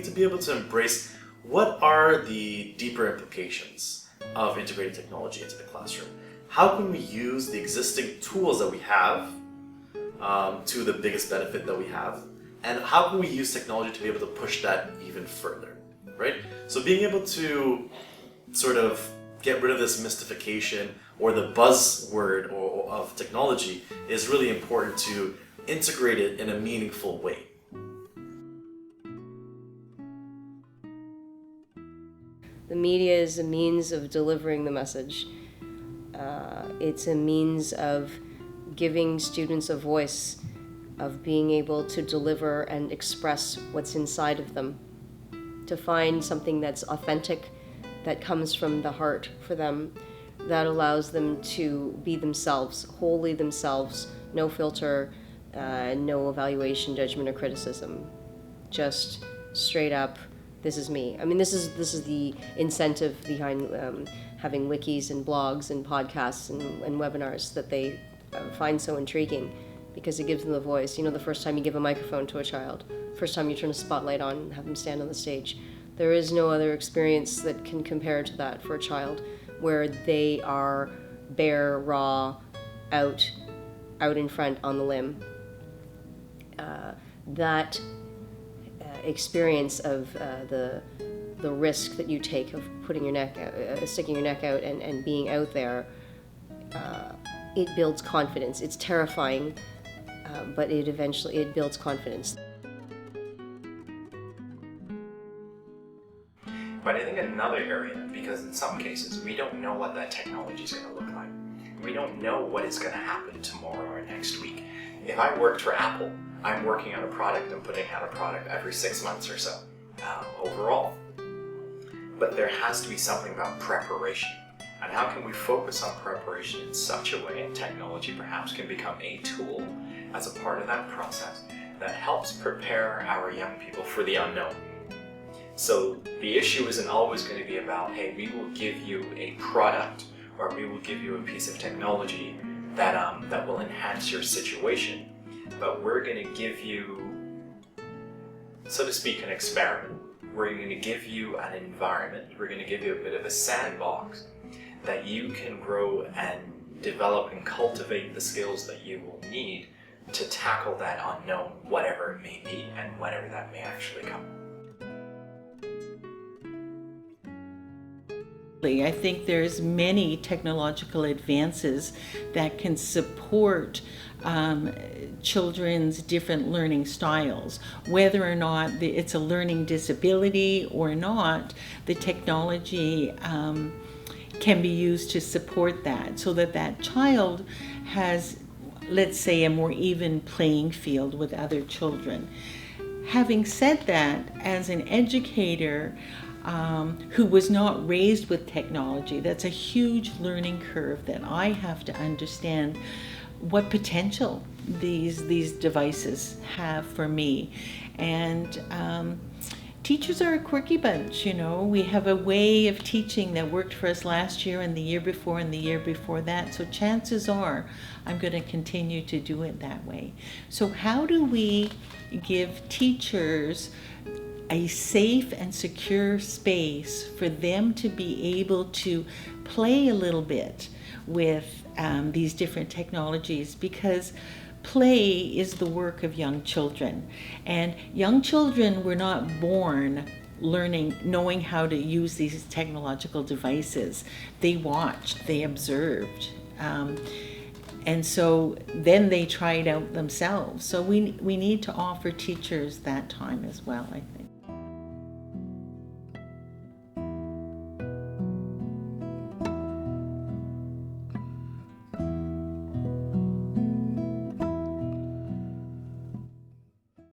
need to be able to embrace what are the deeper implications of integrating technology into the classroom. How can we use the existing tools that we have to the biggest benefit that we have? And how can we use technology to be able to push that even further, right? So being able to sort of get rid of this mystification or the buzzword of technology is really important to integrate it in a meaningful way. The media is a means of delivering the message. It's a means of giving students a voice, of being able to deliver and express what's inside of them, to find something that's authentic, that comes from the heart for them, that allows them to be themselves, wholly themselves, no filter, no evaluation, judgment, or criticism. Just straight up, this is me. I mean, this is the incentive behind having wikis and blogs and podcasts and webinars that they find so intriguing, because it gives them a voice. You know, the first time you give a microphone to a child, first time you turn a spotlight on and have them stand on the stage, there is no other experience that can compare to that for a child, where they are bare, raw, out in front on the limb. That experience of the risk that you take of putting your neck, sticking your neck out and being out there, it builds confidence. It's terrifying, but it builds confidence. But I think another area, because in some cases we don't know what that technology is going to look like. We don't know what is going to happen tomorrow or next week. If I worked for Apple, I'm working on a product and putting out a product every 6 months or so overall. But there has to be something about preparation. And how can we focus on preparation in such a way, and technology perhaps can become a tool as a part of that process that helps prepare our young people for the unknown. So the issue isn't always going to be about, hey, we will give you a product or we will give you a piece of technology that will enhance your situation, but we're going to give you, so to speak, an experiment. We're going to give you an environment. We're going to give you a bit of a sandbox that you can grow and develop and cultivate the skills that you will need to tackle that unknown, whatever it may be and whenever that may actually come. I think there's many technological advances that can support children's different learning styles. Whether or not it's a learning disability or not, the technology can be used to support that, so that that child has, let's say, a more even playing field with other children. Having said that, as an educator who was not raised with technology, that's a huge learning curve that I have to understand what potential these devices have for me. And teachers are a quirky bunch, you know. We have a way of teaching that worked for us last year and the year before and the year before that. So chances are I'm going to continue to do it that way. So how do we give teachers a safe and secure space for them to be able to play a little bit with these different technologies? Because play is the work of young children, and young children were not born knowing how to use these technological devices. They watched, they observed, and so then they tried out themselves. So we need to offer teachers that time as well, I think.